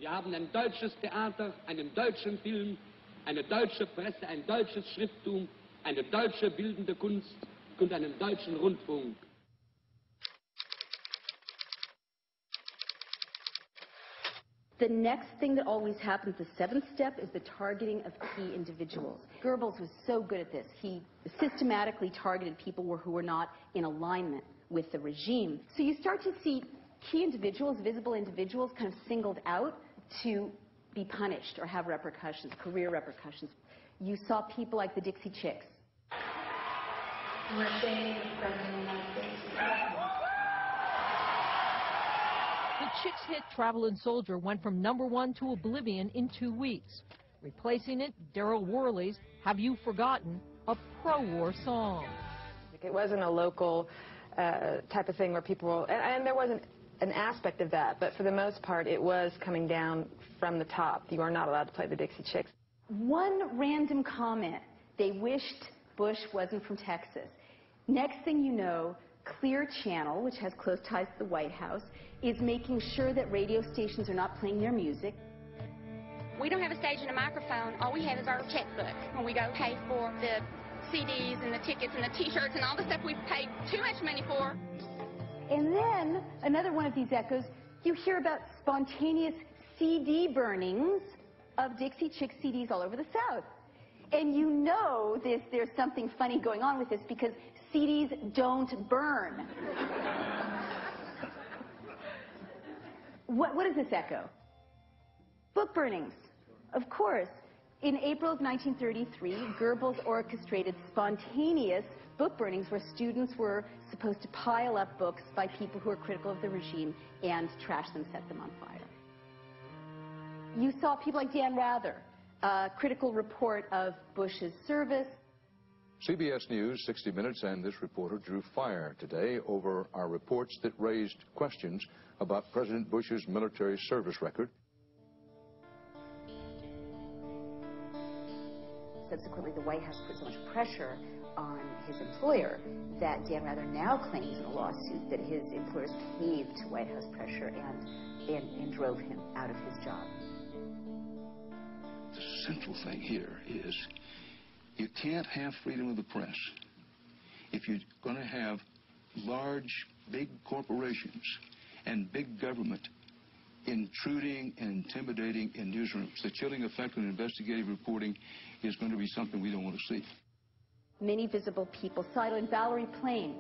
Wir haben ein deutsches Theater, einen deutschen Film, eine deutsche Presse, ein deutsches Schrifttum, eine deutsche bildende Kunst und einen deutschen Rundfunk. The next thing that always happens, the seventh step, is the targeting of key individuals. Goebbels was so good at this. He systematically targeted people who were not in alignment with the regime. So you start to see key individuals, visible individuals, kind of singled out to be punished or have repercussions, career repercussions. You saw people like the Dixie Chicks. We're saying the President of the United States. The Chicks hit Travel and Soldier went from #1 to oblivion in 2 weeks. Replacing it, Daryl Worley's Have You Forgotten, a pro-war song. It wasn't a local type of thing where people, and there wasn't an aspect of that, but for the most part it was coming down from the top. You are not allowed to play the Dixie Chicks. One random comment, they wished Bush wasn't from Texas. Next thing you know, Clear Channel, which has close ties to the White House, is making sure that radio stations are not playing their music. We don't have a stage and a microphone. All we have is our checkbook when we go pay for the CDs and the tickets and the T-shirts and all the stuff we paid too much money for. And then, another one of these echoes, you hear about spontaneous CD burnings of Dixie Chicks CDs all over the South. And you know there's something funny going on with this because CDs don't burn. What does this echo? Book burnings, of course. In April of 1933, Goebbels orchestrated spontaneous book burnings where students were supposed to pile up books by people who were critical of the regime and trash them, set them on fire. You saw people like Dan Rather, a critical report of Bush's service. CBS News, 60 Minutes, and this reporter drew fire today over our reports that raised questions about President Bush's military service record. Subsequently, the White House put so much pressure on his employer that Dan Rather now claims in a lawsuit that his employers caved to White House pressure and drove him out of his job. The central thing here is you can't have freedom of the press if you're going to have large, big corporations and big government intruding and intimidating in newsrooms. The chilling effect on investigative reporting is going to be something we don't want to see. Many visible people sidelined Valerie Plame.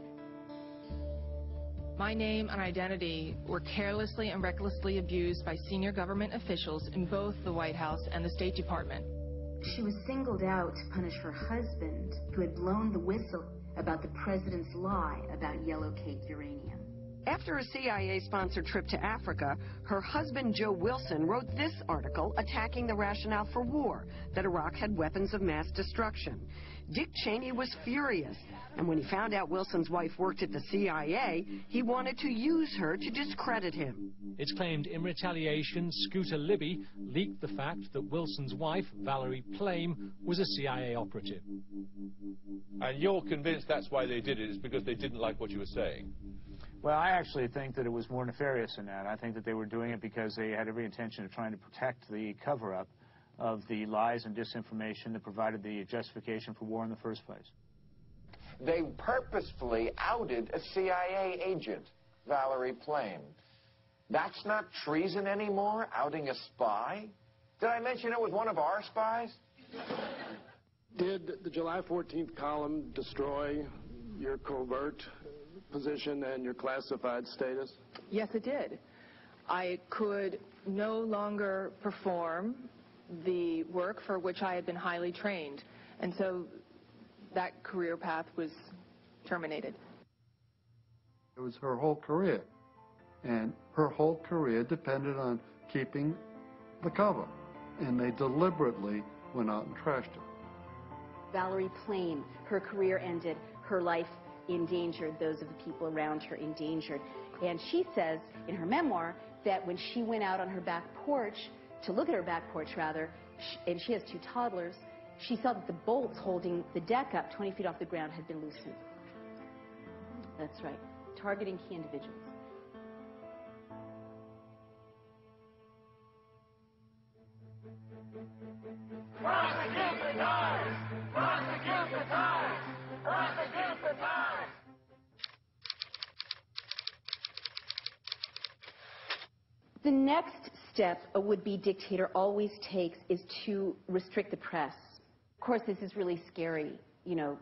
My name and identity were carelessly and recklessly abused by senior government officials in both the White House and the State Department. She was singled out to punish her husband, who had blown the whistle about the president's lie about yellow-caked uranium. After a CIA-sponsored trip to Africa, her husband, Joe Wilson, wrote this article attacking the rationale for war, that Iraq had weapons of mass destruction. Dick Cheney was furious, and when he found out Wilson's wife worked at the CIA, he wanted to use her to discredit him. It's claimed in retaliation, Scooter Libby leaked the fact that Wilson's wife, Valerie Plame, was a CIA operative. And you're convinced that's why they did it, is because they didn't like what you were saying? Well, I actually think that it was more nefarious than that. I think that they were doing it because they had every intention of trying to protect the cover-up of the lies and disinformation that provided the justification for war in the first place. They purposefully outed a CIA agent, Valerie Plame. That's not treason anymore, outing a spy? Did I mention it was one of our spies? Did the July 14th column destroy your covert position and your classified status? Yes, it did. I could no longer perform the work for which I had been highly trained, and so that career path was terminated. It was her whole career, and her whole career depended on keeping the cover, and they deliberately went out and trashed her. Valerie Plame, her career ended, her life endangered, those of the people around her endangered. And she says in her memoir that when she went out on her back porch, to look at her back porch rather, and she has 2 toddlers, she saw that the bolts holding the deck up 20 feet off the ground had been loosened. That's right, targeting key individuals. Prosecute the Tars! Prosecute the Tars! Prosecute the Tars! The next step a would-be dictator always takes is to restrict the press. Of course, this is really scary, you know,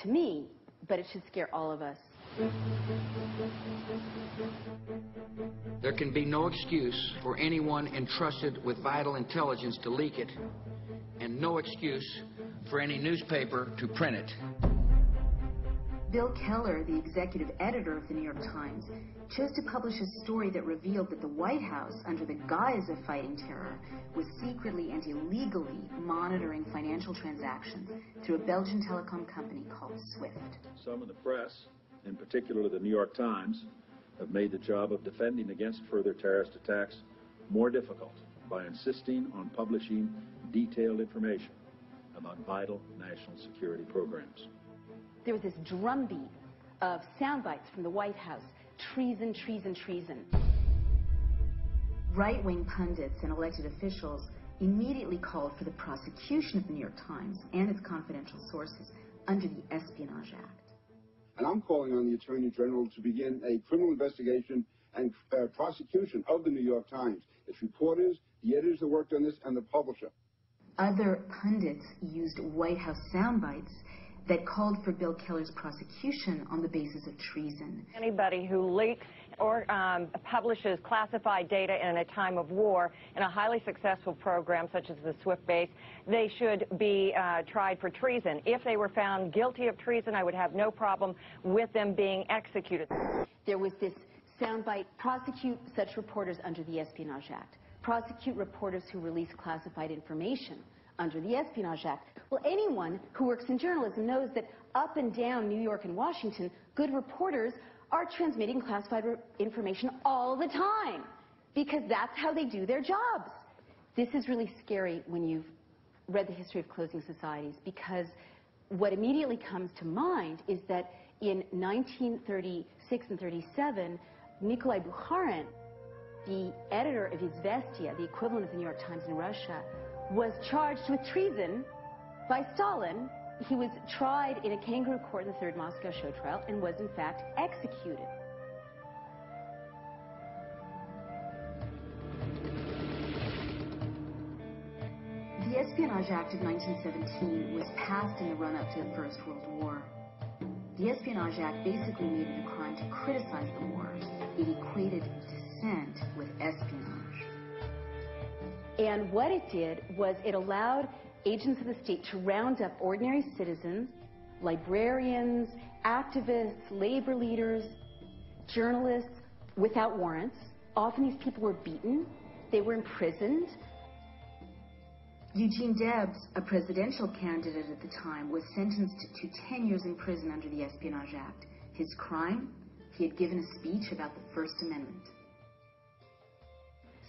to me, but it should scare all of us. There can be no excuse for anyone entrusted with vital intelligence to leak it, and no excuse for any newspaper to print it. Bill Keller, the executive editor of the New York Times, chose to publish a story that revealed that the White House, under the guise of fighting terror, was secretly and illegally monitoring financial transactions through a Belgian telecom company called SWIFT. Some in the press, in particular the New York Times, have made the job of defending against further terrorist attacks more difficult by insisting on publishing detailed information about vital national security programs. There was this drumbeat of sound bites from the White House. Treason, treason, treason. Right-wing pundits and elected officials immediately called for the prosecution of the New York Times and its confidential sources under the Espionage Act. And I'm calling on the Attorney General to begin a criminal investigation and prosecution of the New York Times, its reporters, the editors that worked on this, and the publisher. Other pundits used White House sound bites that called for Bill Keller's prosecution on the basis of treason. Anybody who leaks or publishes classified data in a time of war in a highly successful program such as the SWIFT base, they should be tried for treason. If they were found guilty of treason, I would have no problem with them being executed. There was this soundbite: prosecute such reporters under the Espionage Act. Prosecute reporters who release classified information under the Espionage Act. Well, anyone who works in journalism knows that up and down New York and Washington, good reporters are transmitting classified information all the time, because that's how they do their jobs. This is really scary when you've read the history of closing societies, because what immediately comes to mind is that in 1936 and 37, Nikolai Bukharin, the editor of Izvestia, the equivalent of the New York Times in Russia, was charged with treason by Stalin. He was tried in a kangaroo court in the Third Moscow Show trial and was in fact executed. The Espionage Act of 1917 was passed in the run-up to the First World War. The Espionage Act basically made it a crime to criticize the war. It equated dissent with espionage. And what it did was it allowed agents of the state to round up ordinary citizens, librarians, activists, labor leaders, journalists, without warrants. Often these people were beaten, they were imprisoned. Eugene Debs, a presidential candidate at the time, was sentenced to 10 years in prison under the Espionage Act. His crime? He had given a speech about the First Amendment.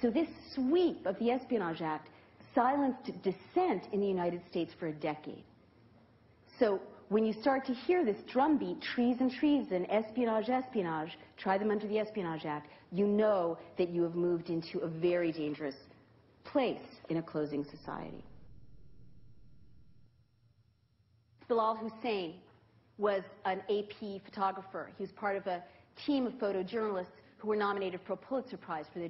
So this sweep of the Espionage Act silenced dissent in the United States for a decade. So when you start to hear this drumbeat, treason, treason, espionage, espionage, try them under the Espionage Act, you know that you have moved into a very dangerous place in a closing society. Bilal Hussein was an AP photographer. He was part of a team of photojournalists who were nominated for a Pulitzer Prize for their